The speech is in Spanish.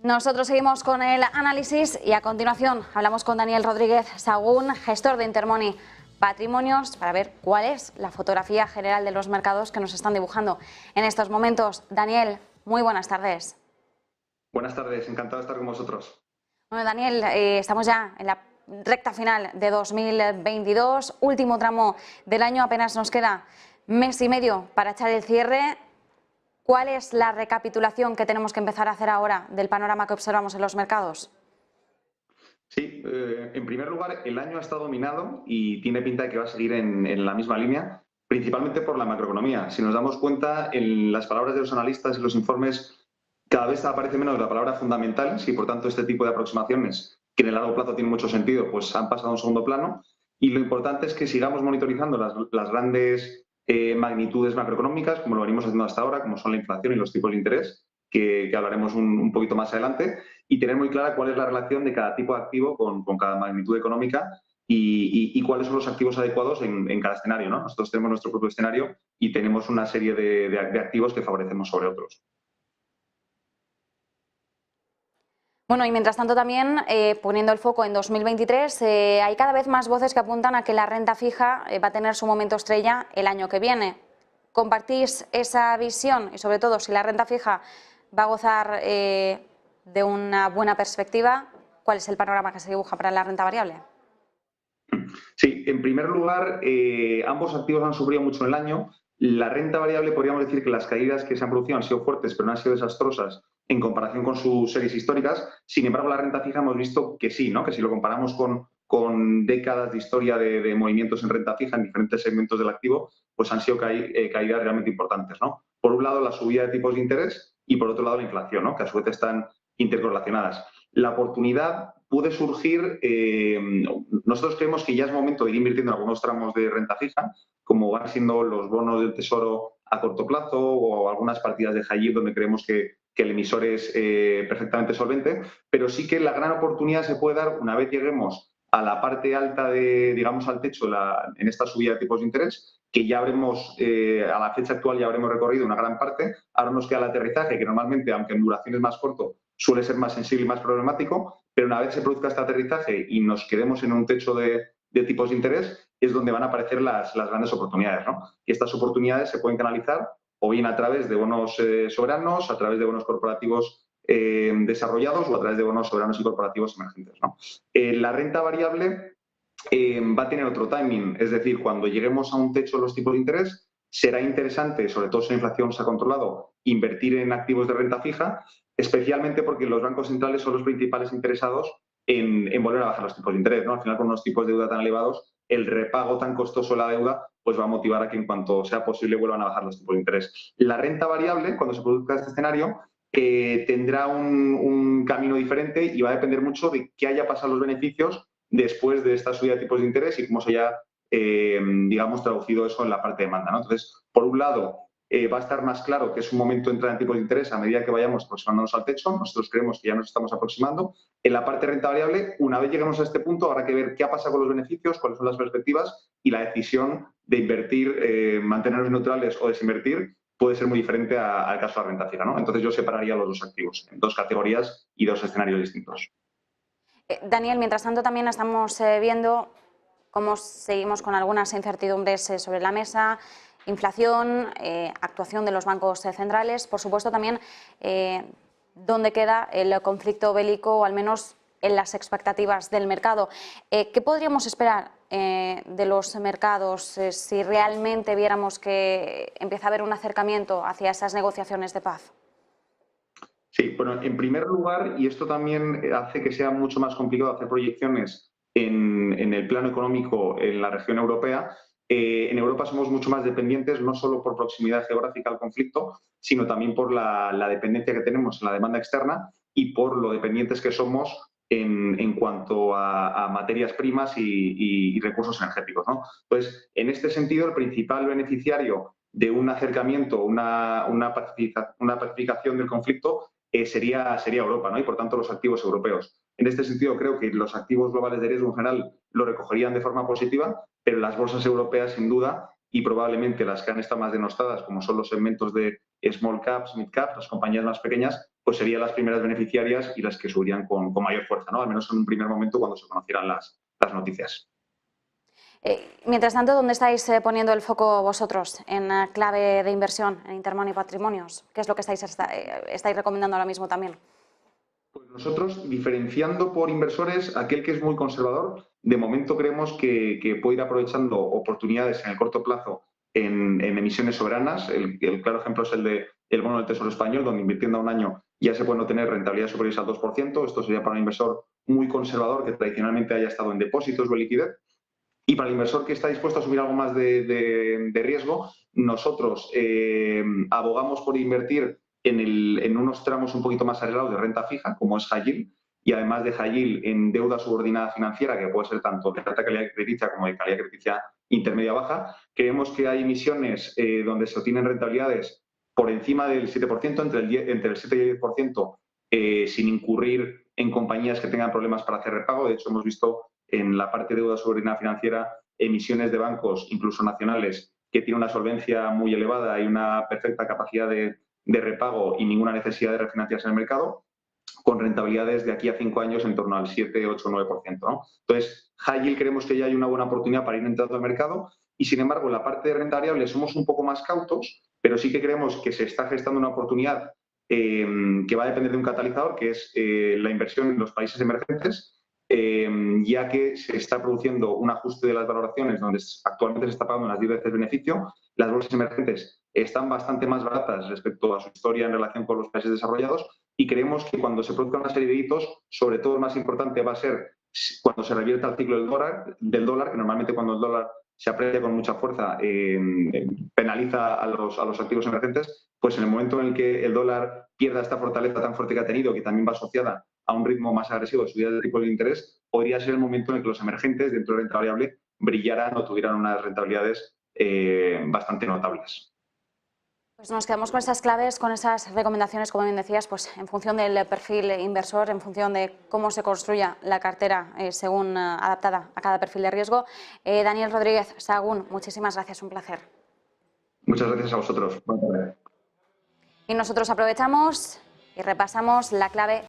Nosotros seguimos con el análisis y a continuación hablamos con Daniel Rodríguez Sagún, gestor de Intermoney Patrimonios, para ver cuál es la fotografía general de los mercados que nos están dibujando en estos momentos. Daniel, muy buenas tardes. Buenas tardes, encantado de estar con vosotros. Bueno, Daniel, estamos ya en la recta final de 2022, último tramo del año, apenas nos queda mes y medio para echar el cierre. ¿Cuál es la recapitulación que tenemos que empezar a hacer ahora del panorama que observamos en los mercados? Sí, en primer lugar, el año está dominado y tiene pinta de que va a seguir en la misma línea, principalmente por la macroeconomía. Si nos damos cuenta, en las palabras de los analistas y los informes, cada vez aparece menos la palabra fundamental, y por tanto este tipo de aproximaciones, que en el largo plazo tienen mucho sentido, pues han pasado a un segundo plano. Y lo importante es que sigamos monitorizando las grandes magnitudes macroeconómicas, como lo venimos haciendo hasta ahora, como son la inflación y los tipos de interés, que hablaremos un poquito más adelante, y tener muy clara cuál es la relación de cada tipo de activo con cada magnitud económica y cuáles son los activos adecuados en cada escenario, ¿no? Nosotros tenemos nuestro propio escenario y tenemos una serie de activos que favorecemos sobre otros. Bueno, y mientras tanto también, poniendo el foco en 2023, hay cada vez más voces que apuntan a que la renta fija va a tener su momento estrella el año que viene. ¿Compartís esa visión? Y sobre todo, si la renta fija va a gozar de una buena perspectiva, ¿cuál es el panorama que se dibuja para la renta variable? Sí, en primer lugar, ambos activos han sufrido mucho en el año. La renta variable, podríamos decir que las caídas que se han producido han sido fuertes, pero no han sido desastrosas en comparación con sus series históricas. Sin embargo, la renta fija hemos visto que sí, ¿no? Que si lo comparamos con décadas de historia de movimientos en renta fija en diferentes segmentos del activo, pues han sido caídas realmente importantes, ¿no? Por un lado, la subida de tipos de interés y por otro lado, la inflación, ¿no? Que a su vez están intercorrelacionadas. La oportunidad puede surgir, nosotros creemos que ya es momento de ir invirtiendo en algunos tramos de renta fija, como van siendo los bonos del Tesoro a corto plazo o algunas partidas de high yield donde creemos que el emisor es perfectamente solvente, pero sí que la gran oportunidad se puede dar una vez lleguemos a la parte alta de, digamos, al techo en esta subida de tipos de interés, que ya habremos, a la fecha actual ya habremos recorrido una gran parte. Ahora nos queda el aterrizaje, que normalmente, aunque en duración es más corto, suele ser más sensible y más problemático, pero una vez se produzca este aterrizaje y nos quedemos en un techo de tipos de interés, es donde van a aparecer las grandes oportunidades, ¿no? Y estas oportunidades se pueden canalizar o bien a través de bonos soberanos, a través de bonos corporativos desarrollados o a través de bonos soberanos y corporativos emergentes, ¿no? La renta variable va a tener otro timing, es decir, cuando lleguemos a un techo de los tipos de interés, será interesante, sobre todo si la inflación se ha controlado, invertir en activos de renta fija, especialmente porque los bancos centrales son los principales interesados en volver a bajar los tipos de interés, ¿no? Al final, con unos tipos de deuda tan elevados, el repago tan costoso de la deuda pues va a motivar a que en cuanto sea posible vuelvan a bajar los tipos de interés. La renta variable, cuando se produzca este escenario, tendrá un camino diferente y va a depender mucho de qué haya pasado los beneficios después de esta subida de tipos de interés y cómo se haya, digamos, traducido eso en la parte de demanda, ¿no? Entonces, por un lado, va a estar más claro que es un momento de entrar en tipos de interés a medida que vayamos aproximándonos al techo. Nosotros creemos que ya nos estamos aproximando. En la parte de renta variable, una vez lleguemos a este punto, habrá que ver qué ha pasado con los beneficios, cuáles son las perspectivas y la decisión de invertir, mantenernos neutrales o desinvertir puede ser muy diferente al caso de la renta fija, ¿no? Entonces yo separaría los dos activos en dos categorías y dos escenarios distintos. Daniel, mientras tanto también estamos viendo cómo seguimos con algunas incertidumbres sobre la mesa, inflación, actuación de los bancos centrales, por supuesto también dónde queda el conflicto bélico, o al menos en las expectativas del mercado. ¿Qué podríamos esperar de los mercados si realmente viéramos que empieza a haber un acercamiento hacia esas negociaciones de paz? Sí, bueno, en primer lugar, y esto también hace que sea mucho más complicado hacer proyecciones en el plano económico en la región europea, en Europa somos mucho más dependientes, no solo por proximidad geográfica al conflicto, sino también por la dependencia que tenemos en la demanda externa y por lo dependientes que somos en cuanto a materias primas y recursos energéticos, ¿no? Entonces, en este sentido, el principal beneficiario de un acercamiento, una pacificación del conflicto sería Europa, ¿no? Y por tanto los activos europeos. En este sentido, creo que los activos globales de riesgo en general lo recogerían de forma positiva, pero las bolsas europeas, sin duda, y probablemente las que han estado más denostadas, como son los segmentos de small caps, mid caps, las compañías más pequeñas, pues serían las primeras beneficiarias y las que subirían con mayor fuerza, ¿no? Al menos en un primer momento cuando se conocieran las noticias. Mientras tanto, ¿dónde estáis poniendo el foco vosotros en clave de inversión en Intermoney Patrimonios? ¿Qué es lo que estáis recomendando ahora mismo también? Pues nosotros, diferenciando por inversores, aquel que es muy conservador, de momento creemos que puede ir aprovechando oportunidades en el corto plazo en emisiones soberanas. El claro ejemplo es el bono del Tesoro Español, donde invirtiendo a un año ya se pueden obtener rentabilidades superiores al 2%. Esto sería para un inversor muy conservador que tradicionalmente haya estado en depósitos o en liquidez. Y para el inversor que está dispuesto a asumir algo más de riesgo, nosotros abogamos por invertir en unos tramos un poquito más arreglados de renta fija, como es high yield, y además de high yield en deuda subordinada financiera, que puede ser tanto de alta calidad crediticia como de calidad crediticia intermedia-baja. Creemos que hay emisiones donde se obtienen rentabilidades por encima del 7%, entre el 7 y el 10%, sin incurrir en compañías que tengan problemas para hacer repago. De hecho, hemos visto en la parte de deuda subordinada financiera emisiones de bancos, incluso nacionales, que tienen una solvencia muy elevada y una perfecta capacidad de repago y ninguna necesidad de refinanciarse en el mercado, con rentabilidades de aquí a 5 años en torno al 7, 8, 9%, ¿no? Entonces, high yield creemos que ya hay una buena oportunidad para ir entrando al mercado y, sin embargo, en la parte de renta variable somos un poco más cautos, pero sí que creemos que se está gestando una oportunidad que va a depender de un catalizador, que es la inversión en los países emergentes, ya que se está produciendo un ajuste de las valoraciones donde actualmente se está pagando unas 10 veces beneficio. Las bolsas emergentes están bastante más baratas respecto a su historia en relación con los países desarrollados y creemos que cuando se produzca una serie de hitos, sobre todo el más importante va a ser cuando se revierta el ciclo del dólar, que normalmente cuando el dólar se aprecia con mucha fuerza penaliza a los activos emergentes, pues en el momento en el que el dólar pierda esta fortaleza tan fuerte que ha tenido, que también va asociada a un ritmo más agresivo de subida de tipo de interés, podría ser el momento en el que los emergentes dentro de renta variable brillaran o tuvieran unas rentabilidades bastante notables. Pues nos quedamos con esas claves, con esas recomendaciones, como bien decías, pues en función del perfil inversor, en función de cómo se construya la cartera según adaptada a cada perfil de riesgo. Daniel Rodríguez, Sahagún, muchísimas gracias, un placer. Muchas gracias a vosotros. Buenas tardes. Y nosotros aprovechamos y repasamos la clave